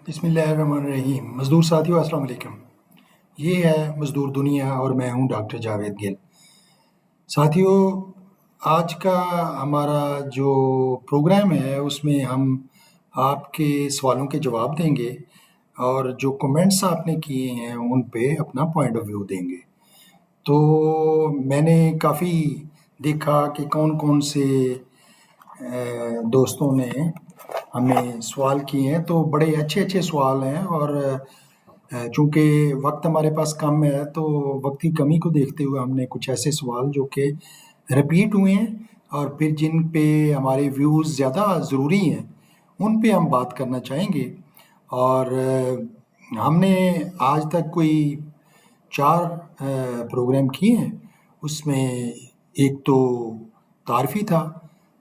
बिस्मिल्लाहिर्रहमानिर्रहीम। मज़दूर साथियों अस्सलाम वालेकुम। ये है मज़दूर दुनिया और मैं हूँ डॉक्टर जावेद गिल। साथियों, आज का हमारा जो प्रोग्राम है उसमें हम आपके सवालों के जवाब देंगे और जो कमेंट्स आपने किए हैं उन पे अपना पॉइंट ऑफ व्यू देंगे। तो मैंने काफ़ी देखा कि कौन-कौन से दोस्तों ने हमें सवाल किए हैं, तो बड़े अच्छे-अच्छे सवाल हैं और चूँकि वक़्त हमारे पास कम है, तो वक़्त की कमी को देखते हुए हमने कुछ ऐसे सवाल जो कि रिपीट हुए हैं और फिर जिन पे हमारे व्यूज़ ज़्यादा ज़रूरी हैं, उन पे हम बात करना चाहेंगे। और हमने आज तक कोई 4 प्रोग्राम किए हैं, उसमें एक तो तारफ़ी था,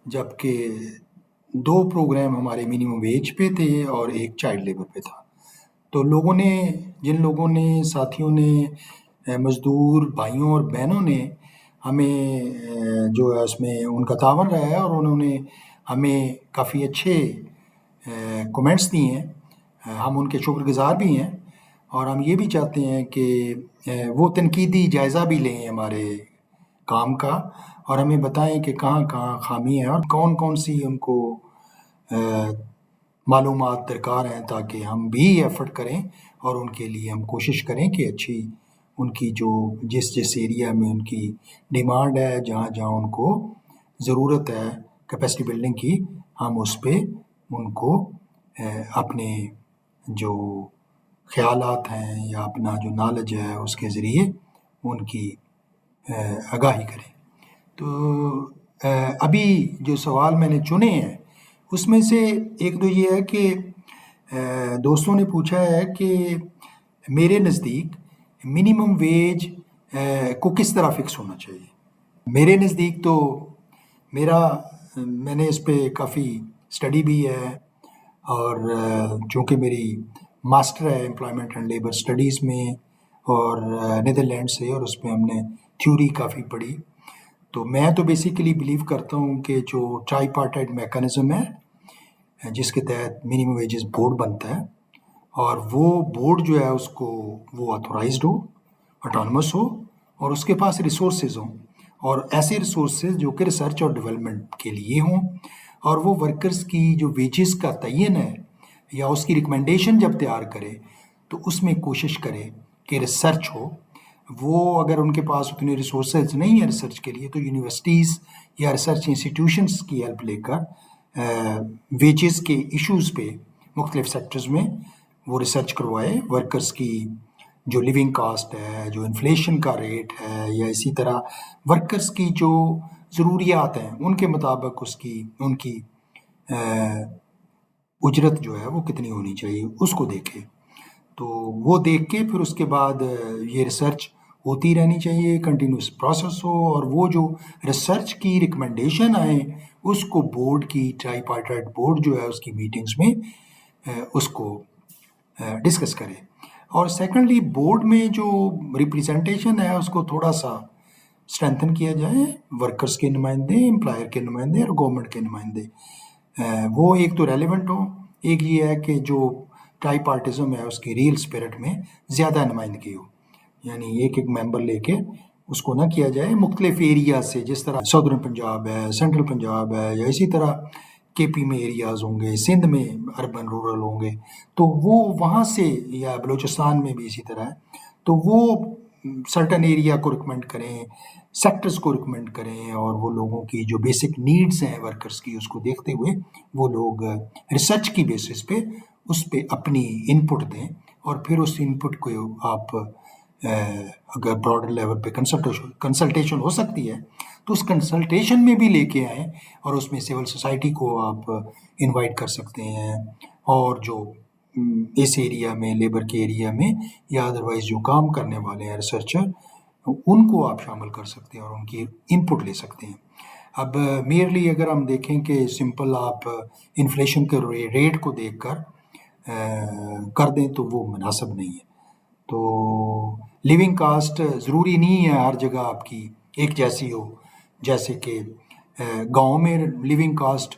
जबकि 2 प्रोग्राम हमारे मिनिमम वेज पे थे और 1 चाइल्ड लेबर पे था। तो जिन लोगों ने साथियों ने मज़दूर भाइयों और बहनों ने हमें जो है उसमें उनका तावन रहा है और उन्होंने हमें काफ़ी अच्छे कमेंट्स दिए हैं। हम उनके शुक्रगुज़ार भी हैं और हम ये भी चाहते हैं कि वो तनकीदी जायज़ा भी लें हमारे काम का और हमें बताएँ कि कहाँ-कहाँ ख़ामी है और कौन-कौन सी उनको मालूमात दरकार हैं, ताकि हम भी एफ़र्ट करें और उनके लिए हम कोशिश करें कि अच्छी उनकी जो जिस एरिया में उनकी डिमांड है, जहाँ-जहाँ उनको ज़रूरत है कैपेसिटी बिल्डिंग की, हम उस पे उनको अपने जो ख़यालात हैं या अपना जो नॉलेज है उसके ज़रिए उनकी आगाही करें। तो अभी जो सवाल मैंने चुने हैं, उसमें से एक तो ये है कि दोस्तों ने पूछा है कि मेरे नज़दीक मिनिमम वेज को किस तरह फ़िक्स होना चाहिए? मेरे नज़दीक तो मैंने इस पे काफ़ी स्टडी भी है और चूँकि मेरी मास्टर है एम्प्लॉयमेंट एंड लेबर स्टडीज़ में और नीदरलैंड से, और उसमें हमने थ्योरी काफ़ी पढ़ी। तो मैं तो बेसिकली बिलीव करता हूँ कि जो ट्राइपार्टाइट मैकेनिज़्म है, जिसके तहत मिनिमम वेजेस बोर्ड बनता है और वो बोर्ड जो है उसको वो ऑथोराइज़्ड हो, ऑटोनमस हो और उसके पास रिसोर्सेज़ हों और ऐसे रिसोर्सेज़ जो कि रिसर्च और डेवलपमेंट के लिए हों और वो वर्कर्स की जो वेजेस का तयन है या उसकी रिकमेंडेशन जब तैयार करे, तो उसमें कोशिश करे कि रिसर्च हो। वो अगर उनके पास उतने रिसोर्सेज नहीं है रिसर्च के लिए, तो यूनिवर्सिटीज़ या रिसर्च इंस्टीट्यूशंस की हेल्प लेकर वेजेस के इश्यूज़ पे मुख्तलिफ सेक्टर्स में वो रिसर्च करवाए। वर्कर्स की जो लिविंग कास्ट है, जो इन्फ्लेशन का रेट है, या इसी तरह वर्कर्स की जो ज़रूरियात हैं उनके मुताबिक उनकी उजरत जो है वो कितनी होनी चाहिए, उसको देखे। तो वो देख के फिर उसके बाद ये रिसर्च होती रहनी चाहिए, कंटिन्यूस प्रोसेस हो और वो जो रिसर्च की रिकमेंडेशन आए उसको बोर्ड की ट्राइपार्टाइट बोर्ड जो है उसकी मीटिंग्स में उसको डिस्कस करें। और सेकेंडली बोर्ड में जो रिप्रेजेंटेशन है उसको थोड़ा सा स्ट्रेंथन किया जाए, वर्कर्स के नुमाइंदे, एम्प्लॉयर के नुमाइंदे और गवर्नमेंट के नुमाइंदे वो एक तो रेलिवेंट हो। एक ये है कि जो ट्राइपार्टिज्म है उसकी रियल स्पिरिट में ज़्यादा नुमाइंदगी हो, यानी एक-एक मेंबर लेके उसको ना किया जाए मुख्तलिफ एरिया से, जिस तरह साउदर्न पंजाब है, सेंट्रल पंजाब है, या इसी तरह केपी में एरियाज़ होंगे, सिंध में अर्बन रूरल होंगे, तो वो वहाँ से, या बलूचिस्तान में भी इसी तरह है, तो वो सर्टेन एरिया को रिकमेंड करें, सेक्टर्स को रिकमेंड करें और वो लोगों की जो बेसिक नीड्स हैं वर्कर्स की उसको देखते हुए वो लोग रिसर्च की बेसिस पे उस पे अपनी इनपुट दें और फिर उस इनपुट को आप अगर ब्रॉडर लेवल पे कंसल्टेशन हो सकती है तो उस कंसल्टेशन में भी लेके आएँ और उसमें सिविल सोसाइटी को आप इनवाइट कर सकते हैं और जो इस एरिया में, लेबर के एरिया में या अदरवाइज़ जो काम करने वाले हैं रिसर्चर, उनको आप शामिल कर सकते हैं और उनकी इनपुट ले सकते हैं। अब मेयरली अगर हम देखें कि सिंपल आप इन्फ्लेशन के रेट को देखकर कर दें तो वो मुनासिब नहीं है। तो लिविंग कास्ट ज़रूरी नहीं है हर जगह आपकी एक जैसी हो, जैसे कि गाँव में लिविंग कास्ट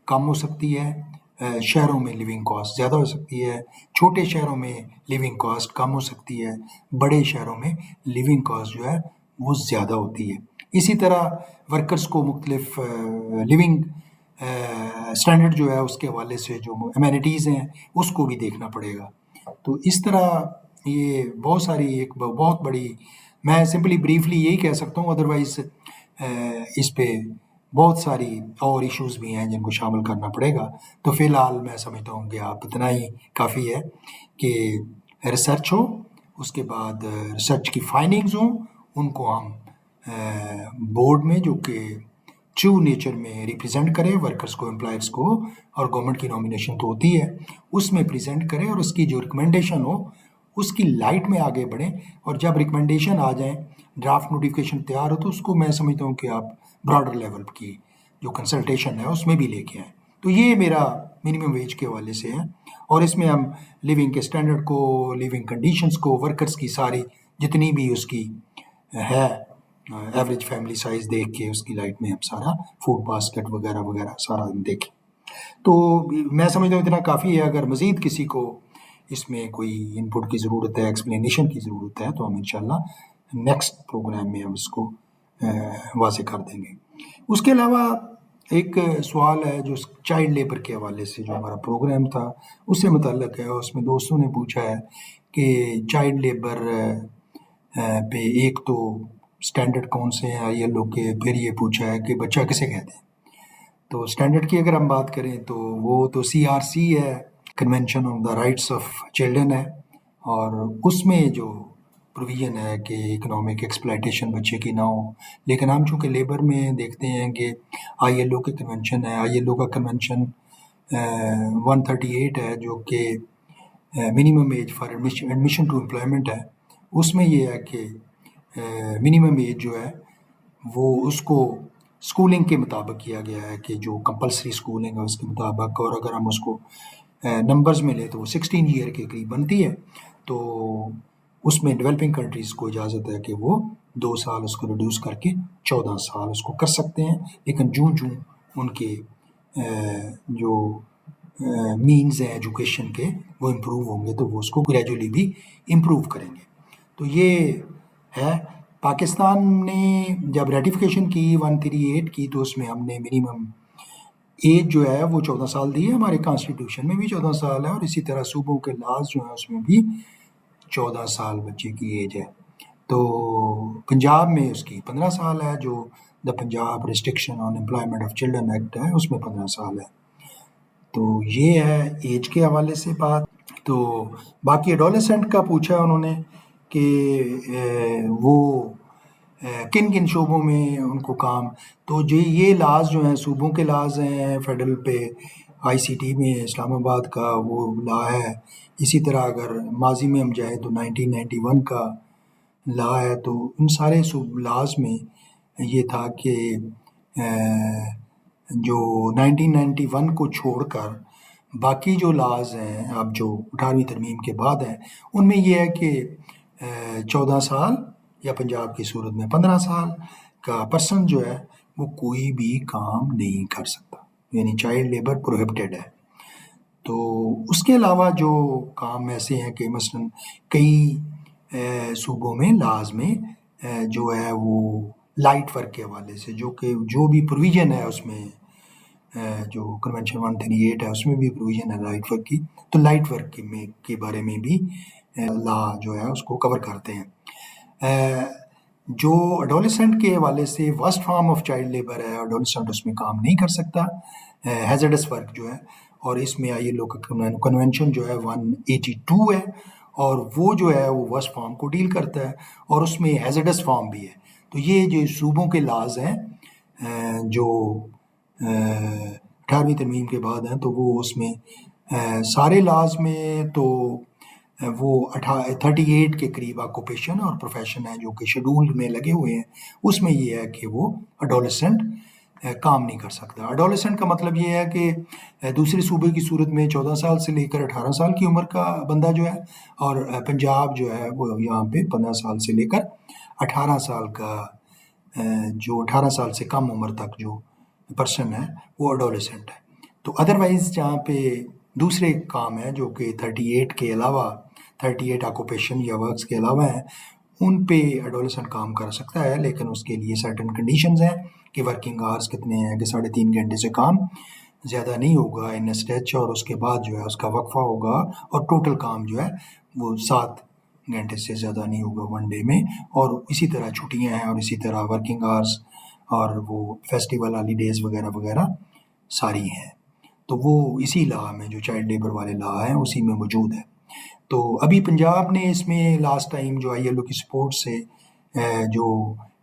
कम हो सकती है शहरों में लिविंग कॉस्ट ज़्यादा हो सकती है, छोटे शहरों में लिविंग कॉस्ट कम हो सकती है, बड़े शहरों में लिविंग कॉस्ट जो है वो ज़्यादा होती है। इसी तरह वर्कर्स को मुख्तलिफ लिविंग स्टैंडर्ड जो है उसके हवाले से जो एमेनिटीज़ हैं उसको भी देखना पड़ेगा। तो इस तरह ये बहुत सारी एक बहुत बड़ी, मैं सिंपली ब्रीफली यही कह सकता हूँ, अदरवाइज़ इस पे बहुत सारी और इश्यूज़ भी हैं जिनको शामिल करना पड़ेगा। तो फ़िलहाल मैं समझता हूँ कि आप इतना ही काफ़ी है कि रिसर्च हो, उसके बाद रिसर्च की फाइंडिंग्स हों, उनको हम बोर्ड में जो कि ट्रू नेचर में रिप्रेजेंट करे वर्कर्स को, एम्प्लॉयर्स को, और गवर्नमेंट की नॉमिनेशन तो होती है, उसमें प्रेजेंट करें और उसकी जो रिकमेंडेशन हो उसकी लाइट में आगे बढ़ें। और जब रिकमेंडेशन आ जाए, ड्राफ्ट नोटिफिकेशन तैयार हो, तो उसको मैं समझता हूँ कि आप ब्रॉडर लेवल की जो कंसल्टेशन है उसमें भी लेके आएँ। तो ये मेरा मिनिमम वेज के हवाले से है, और इसमें हम लिविंग के स्टैंडर्ड को, लिविंग कंडीशंस को, वर्कर्स की सारी जितनी भी उसकी है एवरेज फैमिली साइज देख के उसकी लाइट में हम सारा फूड बास्केट वगैरह वगैरह सारा हम देखें। तो मैं समझता हूँ इतना काफ़ी है। अगर मज़ीद किसी को इसमें कोई इनपुट की ज़रूरत है, एक्सप्लेनेशन की ज़रूरत है, तो हम इंशाल्लाह नेक्स्ट प्रोग्राम में हम इसको वाज़े कर देंगे। उसके अलावा एक सवाल है जो चाइल्ड लेबर के हवाले से जो हमारा प्रोग्राम था उससे मुतल्लिक है। उसमें दोस्तों ने पूछा है कि चाइल्ड लेबर पे एक तो स्टैंडर्ड कौन से हैं ILO के, फिर ये पूछा है कि बच्चा किसे कहते हैं। तो स्टैंडर्ड की अगर हम बात करें तो वो तो CRC है, convention of the rights of children है, और उसमें जो प्रोविज़न है कि इकोनॉमिक एक्सप्लॉयटेशन बच्चे की ना हो। लेकिन हम चूँकि लेबर में देखते हैं कि ILO के कन्वेंशन है, ILO का कन्वेंशन 138 है जो कि minimum age for admission to employment है। उसमें ये है कि मिनिमम एज जो है वो उसको स्कूलिंग के मुताबिक किया गया है कि जो कंपलसरी स्कूलिंग है उसके मुताबिक, और अगर हम उसको नंबर्स में लें तो वो 16 ईयर के करीब बनती है। तो उसमें डेवलपिंग कंट्रीज़ को इजाज़त है कि वो 2 साल उसको रिड्यूस करके 14 साल उसको कर सकते हैं। लेकिन जूँ उनके जो मीन्स हैं एजुकेशन के वो इम्प्रूव होंगे तो वो उसको ग्रेजुअली भी इम्प्रूव करेंगे। तो ये है। पाकिस्तान ने जब रेटिफिकेशन की 138 की तो उसमें हमने मिनिमम एज जो है वो 14 साल दी है। हमारे कॉन्स्टिट्यूशन में भी 14 साल है, और इसी तरह सूबों के लॉज जो हैं उसमें भी 14 साल बच्चे की एज है। तो पंजाब में उसकी 15 साल है, जो the Punjab restriction on employment of children act है उसमें 15 साल है। तो ये है एज के हवाले से बात। तो बाकी एडोलेसेंट का पूछा उन्होंने कि वो किन किन शोबों में उनको काम, तो जो ये लाज जो हैं सूबों के लाज हैं, फेडरल पे ICT में इस्लामाबाद का वो ला है। इसी तरह अगर माजी में हम जाए तो 1991 का ला है। तो उन सारे लाज में ये था कि जो 1991 को छोड़कर बाकी जो लाज हैं अब जो 18वीं तरमीम के बाद हैं उनमें ये है कि 14 साल या पंजाब की सूरत में 15 साल का पर्सन जो है वो कोई भी काम नहीं कर सकता, यानी चाइल्ड लेबर प्रोहिबिटेड है। तो उसके अलावा जो काम ऐसे हैं कि मसलन कई सूबों में लाज में जो है वो लाइट वर्क के हवाले से जो भी प्रोविज़न है उसमें जो कन्वेंशन 138 है उसमें भी प्रोविज़न है लाइट वर्क की। तो लाइट वर्क के बारे में भी लॉ जो है उसको कवर करते हैं। जो एडोलेसेंट के हवाले से worst form of child labour है, एडोलेसेंट उसमें काम नहीं कर सकता, हैज़र्डस वर्क जो है। और इसमें ILO का कन्वेंशन जो है 182 है, और वो जो है वो वर्स्ट फॉर्म को डील करता है, और उसमें हैज़र्डस फॉर्म भी है। तो ये जो सूबों के लाज हैं जो 18वीं तरमीम के बाद हैं, तो वो उसमें सारे लाज में तो वो 38 के करीब ऑक्यूपेशन और प्रोफेशन है जो कि शेड्यूल में लगे हुए हैं। उसमें ये है कि वो एडोलेसेंट काम नहीं कर सकता। एडोलेसेंट का मतलब ये है कि दूसरे सूबे की सूरत में 14 साल से लेकर 18 साल की उम्र का बंदा जो है, और पंजाब जो है वो यहाँ पे 15 साल से लेकर 18 साल का जो 18 साल से कम उम्र तक जो पर्सन है वो एडोलेसेंट है। तो अदरवाइज़ जहाँ पे दूसरे काम हैं जो कि 38 के अलावा 38 ऑक्यूपेशन या वर्क्स के अलावा हैं, उन पे एडोलेसेंट काम कर सकता है, लेकिन उसके लिए सर्टेन कंडीशंस हैं कि वर्किंग आवर्स कितने हैं, कि 3.5 घंटे से काम ज़्यादा नहीं होगा इन स्ट्रेच, और उसके बाद जो है उसका वक्फा होगा और टोटल काम जो है वो 7 घंटे से ज़्यादा नहीं होगा वन डे में। और इसी तरह छुट्टियाँ हैं और इसी तरह वर्किंग आवर्स और वो फेस्टिवल हॉलीडेज़ वगैरह वगैरह सारी हैं। तो वो इसी लॉ में, जो चाइल्ड लेबर वाले लॉ हैं, उसी में मौजूद है। तो अभी पंजाब ने इसमें लास्ट टाइम जो ILO की सपोर्ट से जो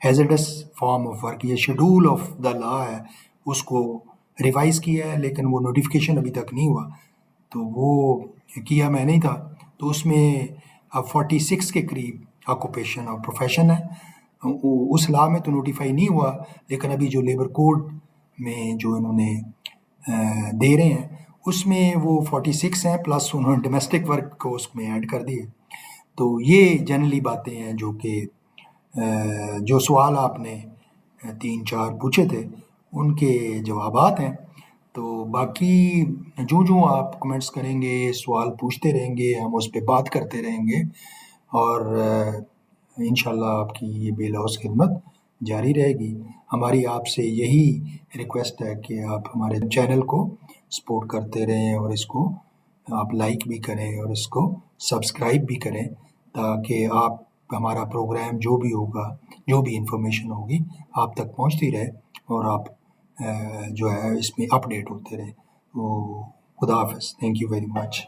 हैज़ार्डस फॉर्म ऑफ वर्क या शेड्यूल ऑफ द लॉ है उसको रिवाइज़ किया है, लेकिन वो नोटिफिकेशन अभी तक नहीं हुआ। तो वो किया मैंने ही था। तो उसमें अब 46 के करीब ऑक्यूपेशन और प्रोफेशन है। उस लॉ में तो नोटिफाई नहीं हुआ, लेकिन अभी जो लेबर कोड में जो इन्होंने दे रहे हैं उसमें वो 46 हैं, प्लस उन्होंने डोमेस्टिक वर्क को उसमें ऐड कर दिए। तो ये जनरली बातें हैं जो कि जो सवाल आपने 3-4 पूछे थे उनके जवाबात हैं। तो बाकी जो आप कमेंट्स करेंगे, सवाल पूछते रहेंगे, हम उस पे बात करते रहेंगे और इंशाल्लाह आपकी ये बेलौस खिदमत जारी रहेगी। हमारी आपसे यही रिक्वेस्ट है कि आप हमारे चैनल को सपोर्ट करते रहें और इसको आप लाइक भी करें और इसको सब्सक्राइब भी करें, ताकि आप हमारा प्रोग्राम जो भी होगा, जो भी इंफॉर्मेशन होगी आप तक पहुंचती रहे और आप जो है इसमें अपडेट होते रहें। तो खुदा हाफ़िज़। Thank you very much.